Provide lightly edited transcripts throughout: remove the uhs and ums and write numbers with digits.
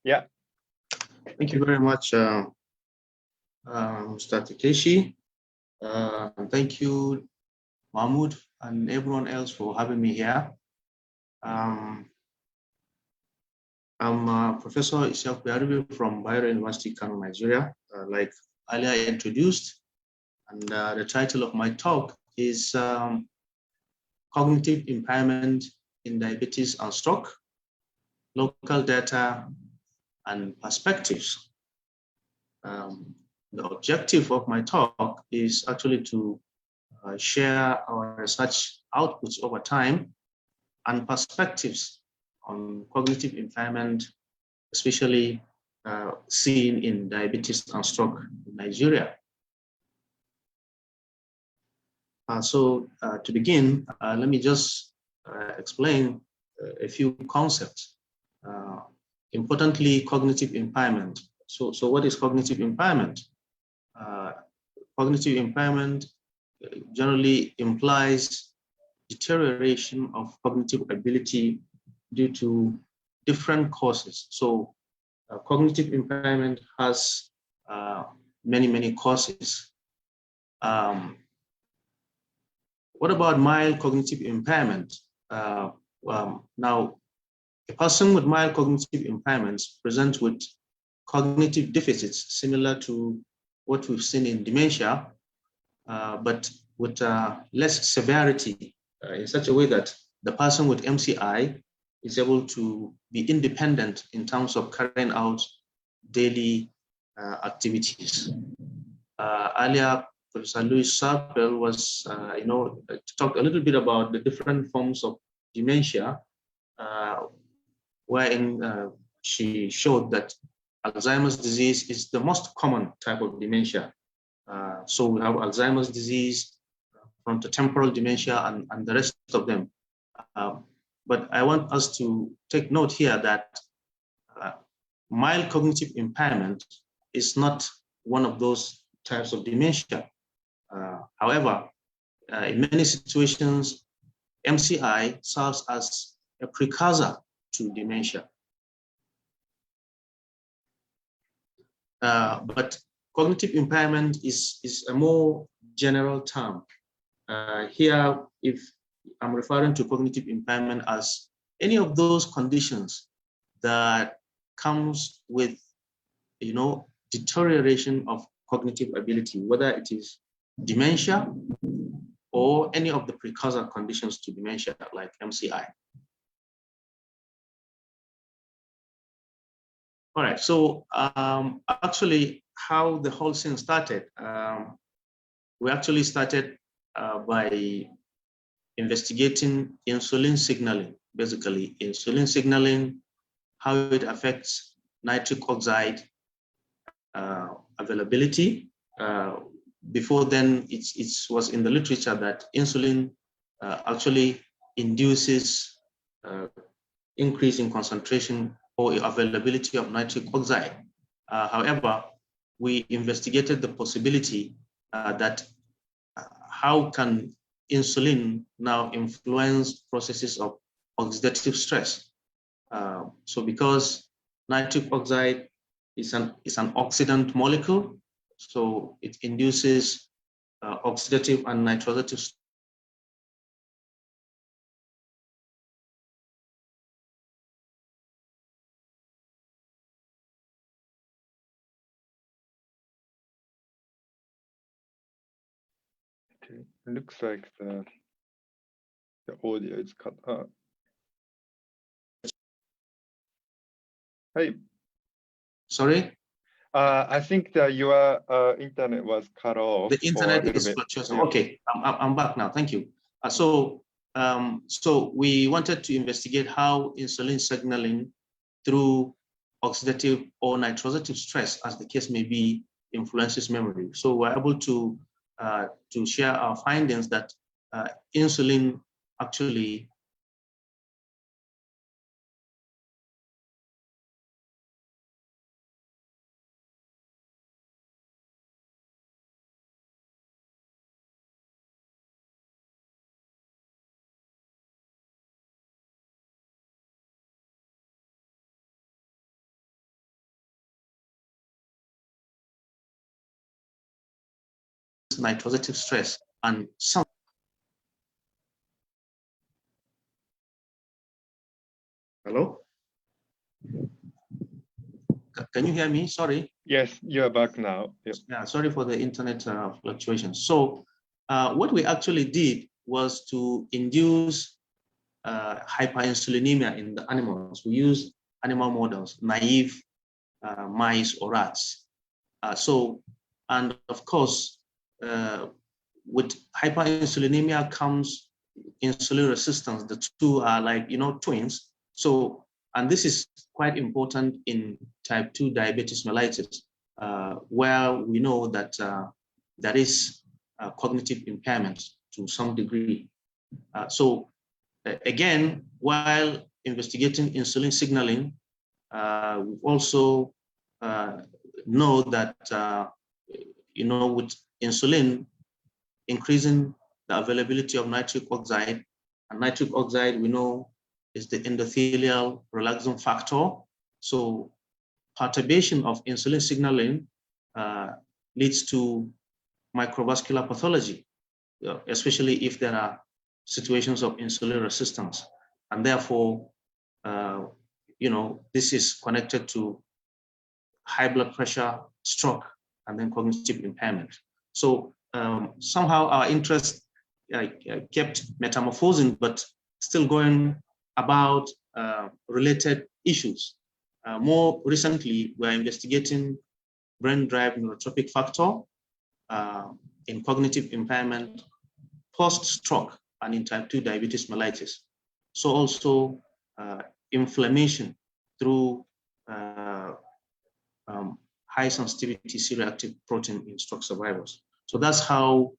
Yeah. Thank you very much, Mr. Takeshi. Thank you, Mahmoud, and everyone else for having me here. I'm Professor Isyaku Yarube from Bayero University, Kano, Nigeria, like earlier introduced. And the title of my talk is Cognitive Impairment in Diabetes and Stroke, Local Data and Perspectives. The objective of my talk is actually to share our research outputs over time and perspectives on cognitive impairment, especially seen in diabetes and stroke in Nigeria. So to begin, let me just explain a few concepts. Importantly, cognitive impairment. So what is cognitive impairment? Cognitive impairment generally implies deterioration of cognitive ability due to different causes. So cognitive impairment has many causes. What about mild cognitive impairment? Now, a person with mild cognitive impairments presents with cognitive deficits similar to what we've seen in dementia, but with less severity in such a way that the person with MCI is able to be independent in terms of carrying out daily activities. Earlier, Professor Louis Sarpel was, talked a little bit about the different forms of dementia, wherein she showed that Alzheimer's disease is the most common type of dementia. So we have Alzheimer's disease, frontotemporal dementia, and the rest of them. But I want us to take note here that mild cognitive impairment is not one of those types of dementia. However, in many situations, MCI serves as a precursor to dementia. But cognitive impairment is a more general term. Here, if I'm referring to cognitive impairment as any of those conditions that comes with, deterioration of cognitive ability, whether it is dementia or any of the precursor conditions to dementia like MCI. All right, so actually how the whole thing started, we actually started by investigating insulin signaling, basically insulin signaling, how it affects nitric oxide availability. Before then, it was in the literature that insulin actually induces increase in concentration or availability of nitric oxide. However, we investigated the possibility that how can insulin now influence processes of oxidative stress. So because nitric oxide is an oxidant molecule, so it induces oxidative and nitrosative stress. Okay. It looks like the audio is cut out. Hey. Sorry? I think that your internet was cut off. The internet is fluctuating. Yeah. Okay, I'm back now. Thank you. So we wanted to investigate how insulin signaling through oxidative or nitrosative stress, as the case may be, influences memory. So we're able to share our findings that insulin actually nitrosative stress, and some. Hello? Can you hear me? Sorry. Yes, you're back now. Yep. Yeah, sorry for the internet fluctuations. So what we actually did was to induce hyperinsulinemia in the animals. We used animal models, naive mice or rats. And of course, with hyperinsulinemia comes insulin resistance. The two are like, twins. So, and this is quite important in type 2 diabetes mellitus, where we know that there is cognitive impairment to some degree. Again, while investigating insulin signaling, we also know that, with insulin increasing the availability of nitric oxide, and nitric oxide we know is the endothelial relaxin factor. So perturbation of insulin signaling leads to microvascular pathology, especially if there are situations of insulin resistance. And therefore, this is connected to high blood pressure, stroke, and then cognitive impairment. So somehow our interest kept metamorphosing, but still going about related issues. More recently, we're investigating brain-derived neurotropic factor in cognitive impairment, post-stroke, and in type 2 diabetes mellitus. So also inflammation through high sensitivity C-reactive protein in stroke survivors. So that's how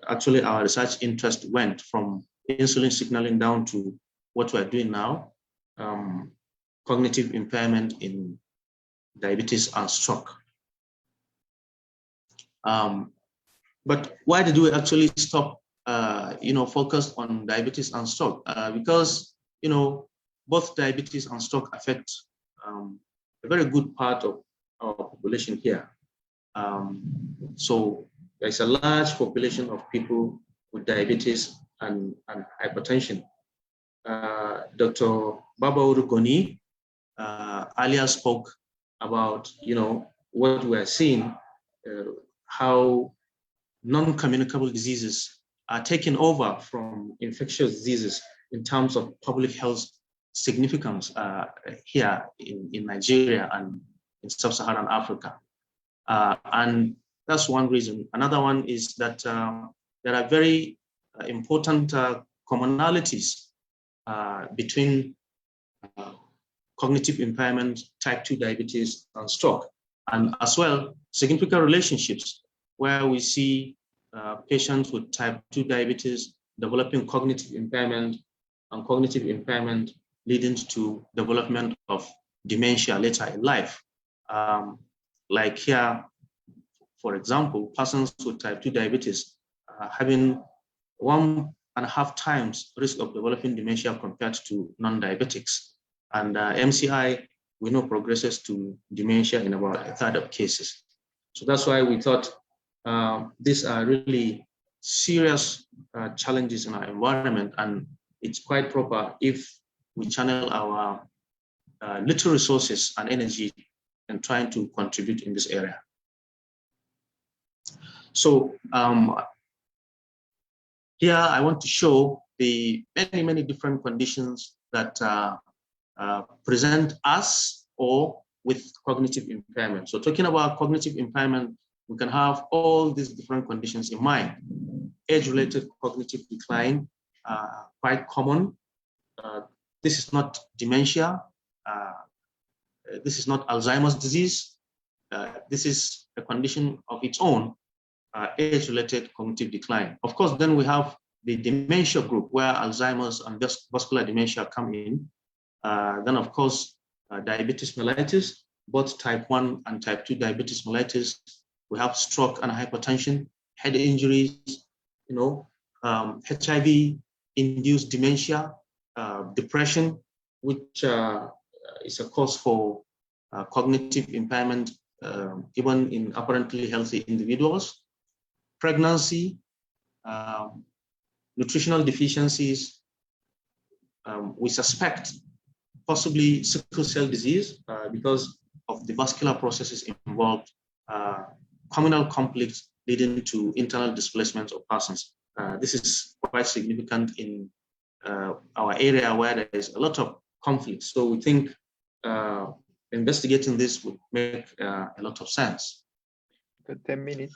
actually our research interest went from insulin signaling down to what we're doing now, cognitive impairment in diabetes and stroke. But why did we actually stop, focus on diabetes and stroke? Because, both diabetes and stroke affect a very good part of our population here. So there's a large population of people with diabetes and hypertension. Dr. Baba Urugoni earlier spoke about, what we're seeing, how non-communicable diseases are taken over from infectious diseases in terms of public health significance here in Nigeria and in sub-Saharan Africa. And that's one reason. Another one is that there are very important commonalities between cognitive impairment, type 2 diabetes, and stroke, and as well significant relationships where we see patients with type 2 diabetes developing cognitive impairment, and cognitive impairment leading to development of dementia later in life. Like here, for example, persons with type 2 diabetes having 1.5 times risk of developing dementia compared to non-diabetics. And MCI, we know, progresses to dementia in about 1/3 of cases. So that's why we thought these are really serious challenges in our environment, and it's quite proper if we channel our little resources and energy in trying to contribute in this area. So here I want to show the many different conditions that present us or with cognitive impairment. So talking about cognitive impairment, we can have all these different conditions in mind. Age-related cognitive decline, quite common. This is not dementia. This is not Alzheimer's disease. This is a condition of its own, age-related cognitive decline. Of course, then we have the dementia group where Alzheimer's and vascular dementia come in. Then, of course, diabetes mellitus, both type 1 and type 2 diabetes mellitus. We have stroke and hypertension, head injuries, HIV-induced dementia, depression, which is a cause for cognitive impairment, even in apparently healthy individuals. pregnancy, nutritional deficiencies. We suspect possibly sickle cell disease because of the vascular processes involved, communal conflicts leading to internal displacement of persons. This is quite significant in our area where there is a lot of conflict. So we think investigating this would make a lot of sense. 10 minutes.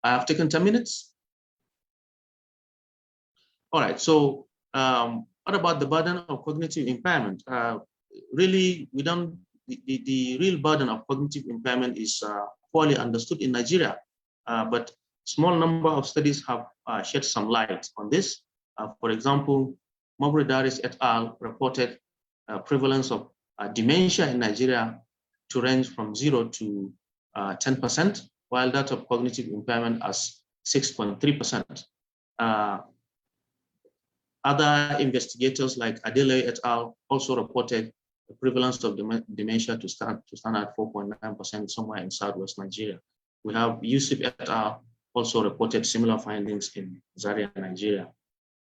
I have taken 10 minutes. All right, so what about the burden of cognitive impairment? Really, we don't, the real burden of cognitive impairment is poorly understood in Nigeria, but small number of studies have shed some light on this. For example, Mobredaris et al. Reported prevalence of dementia in Nigeria to range from 0 to 10%, while that of cognitive impairment as 6.3%. Other investigators like Adele et al. Also reported the prevalence of dementia to stand at 4.9% somewhere in Southwest Nigeria. We have Yusuf et al. Also reported similar findings in Zaria, Nigeria.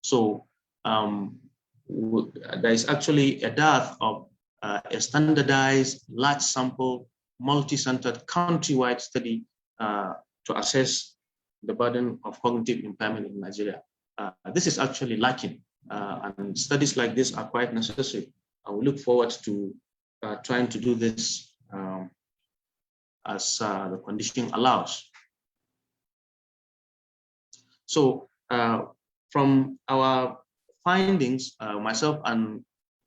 So there is actually a dearth of a standardized, large sample, multi-centered, countrywide study to assess the burden of cognitive impairment in Nigeria. This is actually lacking, and studies like this are quite necessary. And we look forward to trying to do this as the condition allows. So from our findings, myself and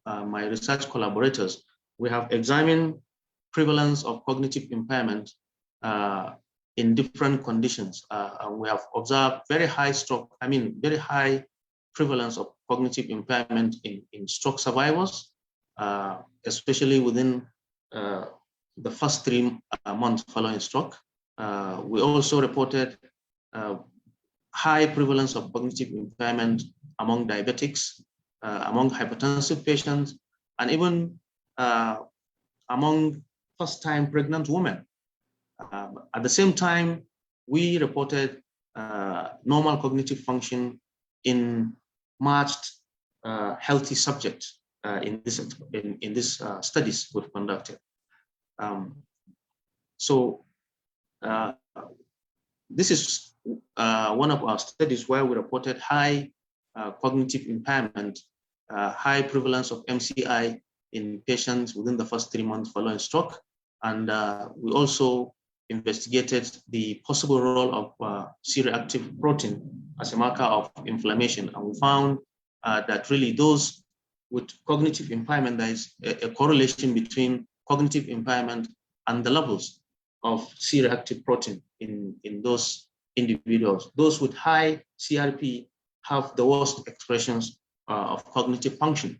my research collaborators, we have examined prevalence of cognitive impairment in different conditions. And we have observed very high prevalence of cognitive impairment in stroke survivors, especially within the first 3 months following stroke. We also reported high prevalence of cognitive impairment among diabetics, among hypertensive patients, and even among first-time pregnant women. At the same time, we reported normal cognitive function in matched healthy subjects in this studies we've conducted. This is one of our studies where we reported high cognitive impairment, high prevalence of MCI in patients within the first 3 months following stroke. And we also investigated the possible role of C-reactive protein as a marker of inflammation. And we found that really those with cognitive impairment, there is a correlation between cognitive impairment and the levels of C-reactive protein in those individuals. Those with high CRP have the worst expressions of cognitive function.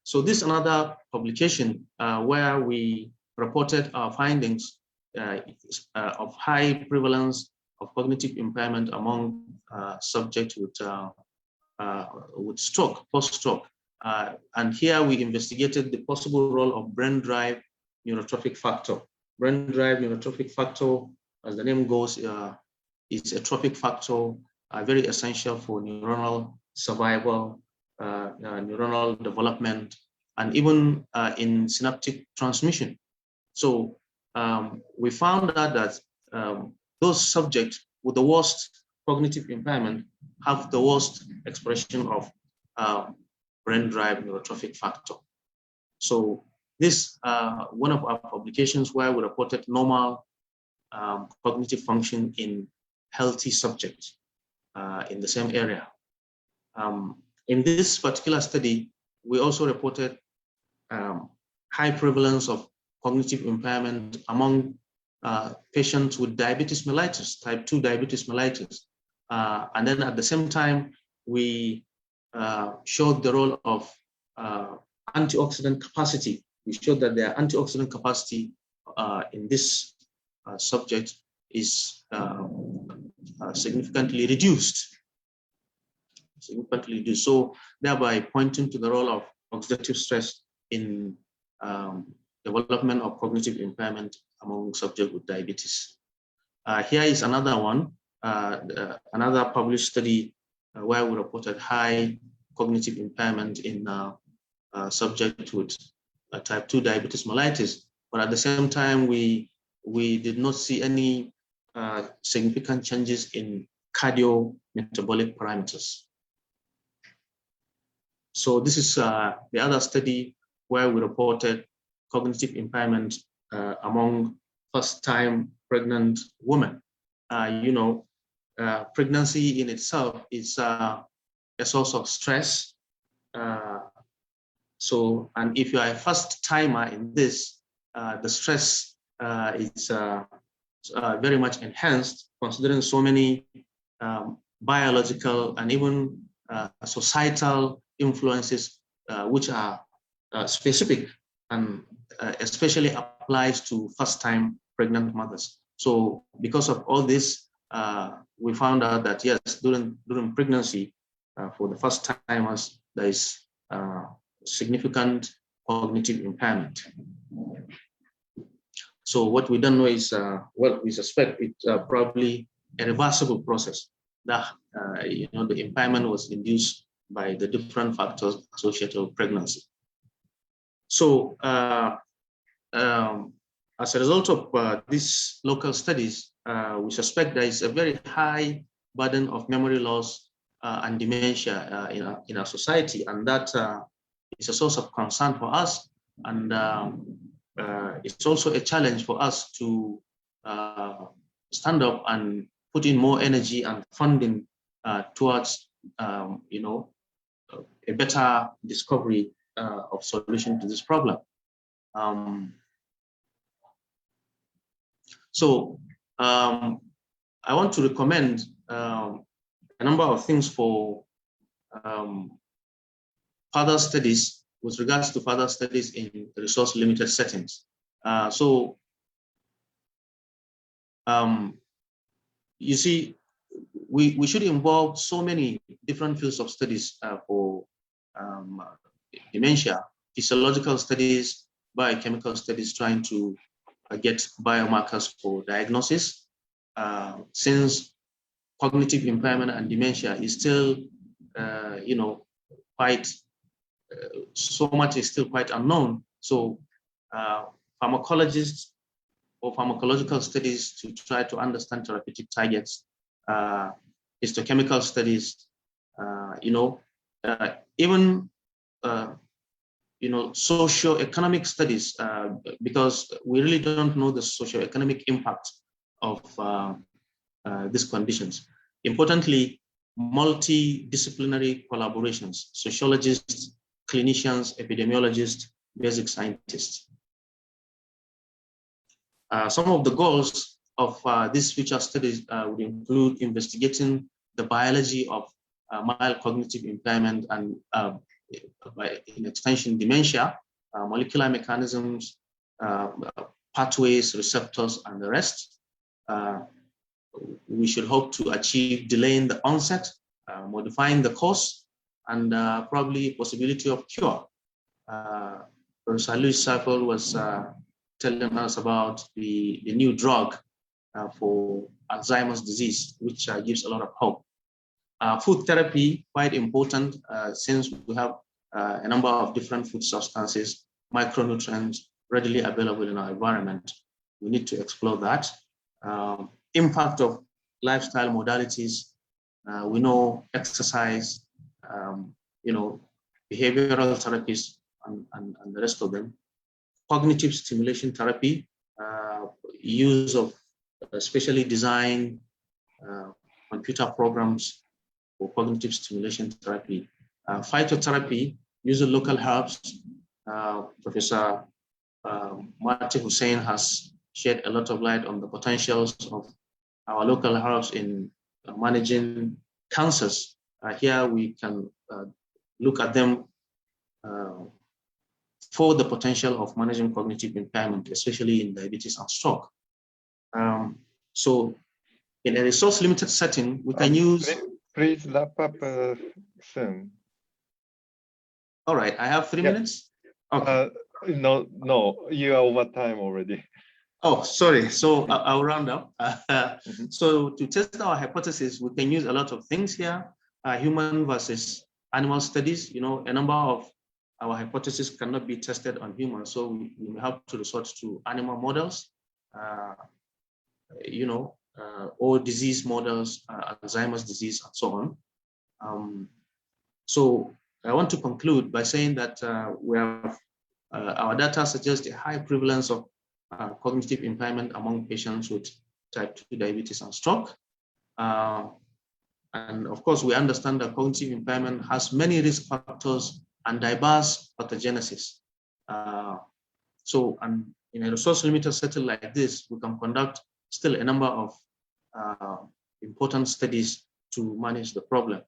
So this is another publication where we reported our findings of high prevalence of cognitive impairment among subjects with stroke, post-stroke. And here we investigated the possible role of brain-derived neurotrophic factor. Brain-derived neurotrophic factor, as the name goes, is a trophic factor very essential for neuronal survival, neuronal development, and even in synaptic transmission. So we found out that those subjects with the worst cognitive impairment have the worst expression of brain-derived neurotrophic factor. So this one of our publications where we reported normal cognitive function in healthy subjects in the same area. In this particular study, we also reported high prevalence of cognitive impairment among patients with diabetes mellitus, type 2 diabetes mellitus. And then at the same time, we showed the role of antioxidant capacity. We showed that their antioxidant capacity in this subject is significantly reduced. So thereby pointing to the role of oxidative stress in the development of cognitive impairment among subjects with diabetes. Here is another one, another published study where we reported high cognitive impairment in subjects with type 2 diabetes mellitus, but at the same time, we did not see any significant changes in cardiometabolic parameters. So this is the other study where we reported cognitive impairment among first-time pregnant women. Pregnancy in itself is a source of stress. And if you are a first-timer in this, the stress is very much enhanced, considering so many biological and even societal influences which are specific and especially applies to first-time pregnant mothers. So because of all this, we found out that yes, during pregnancy, for the first timers, there is significant cognitive impairment. So what we don't know is, well, we suspect it's probably a reversible process. That the impairment was induced by the different factors associated with pregnancy. So as a result of these local studies, we suspect there is a very high burden of memory loss and dementia in our society, and that is a source of concern for us, and it's also a challenge for us to stand up and put in more energy and funding towards a better discovery of solution to this problem. I want to recommend a number of things for further studies with regards to further studies in resource-limited settings. You see, we should involve so many different fields of studies for dementia, physiological studies, biochemical studies, trying to get biomarkers for diagnosis, since cognitive impairment and dementia is still, so much is still quite unknown. So pharmacologists or pharmacological studies to try to understand therapeutic targets, histochemical studies, even socio-economic studies, because we really don't know the socio-economic impact of these conditions. Importantly, multidisciplinary collaborations, sociologists, clinicians, epidemiologists, basic scientists. Some of the goals of these future studies would include investigating the biology of mild cognitive impairment and in extension dementia, molecular mechanisms, pathways, receptors, and the rest. We should hope to achieve delaying the onset, modifying the cause, and probably possibility of cure. Professor Isyaku was telling us about the new drug for Alzheimer's disease, which gives a lot of hope. Food therapy, quite important, since we have a number of different food substances, micronutrients readily available in our environment. We need to explore that. Impact of lifestyle modalities. We know exercise, behavioral therapies, and the rest of them. Cognitive stimulation therapy, use of specially designed computer programs for cognitive stimulation therapy. Phytotherapy, use of local herbs. Professor Marty Hussein has shed a lot of light on the potentials of our local herbs in managing cancers. Here we can look at them for the potential of managing cognitive impairment, especially in diabetes and stroke. So in a resource-limited setting, we can use... Please wrap up soon. All right, I have 3 minutes? Okay. No, you are over time already. Oh, sorry. So I'll round up. So to test our hypothesis, we can use a lot of things here. Human versus animal studies. You know, a number of our hypotheses cannot be tested on humans, so we have to resort to animal models. You know, or disease models, Alzheimer's disease, and so on. So I want to conclude by saying that we have our data suggests a high prevalence of cognitive impairment among patients with type 2 diabetes and stroke. And of course, we understand that cognitive impairment has many risk factors and diverse pathogenesis. So, and in a resource-limited setting like this, we can conduct still a number of important studies to manage the problem.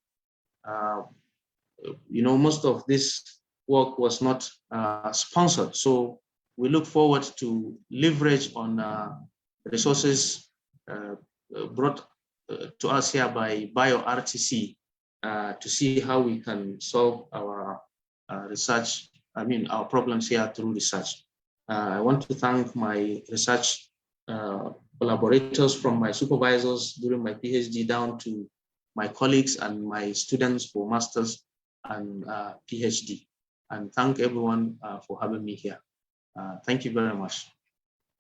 You know, most of this work was not sponsored, so we look forward to leverage on resources brought to us here by BioRTC to see how we can solve our research, our problems here through research. I want to thank my research collaborators, from my supervisors during my PhD down to my colleagues and my students for masters and PhD, and thank everyone for having me here. Thank you very much.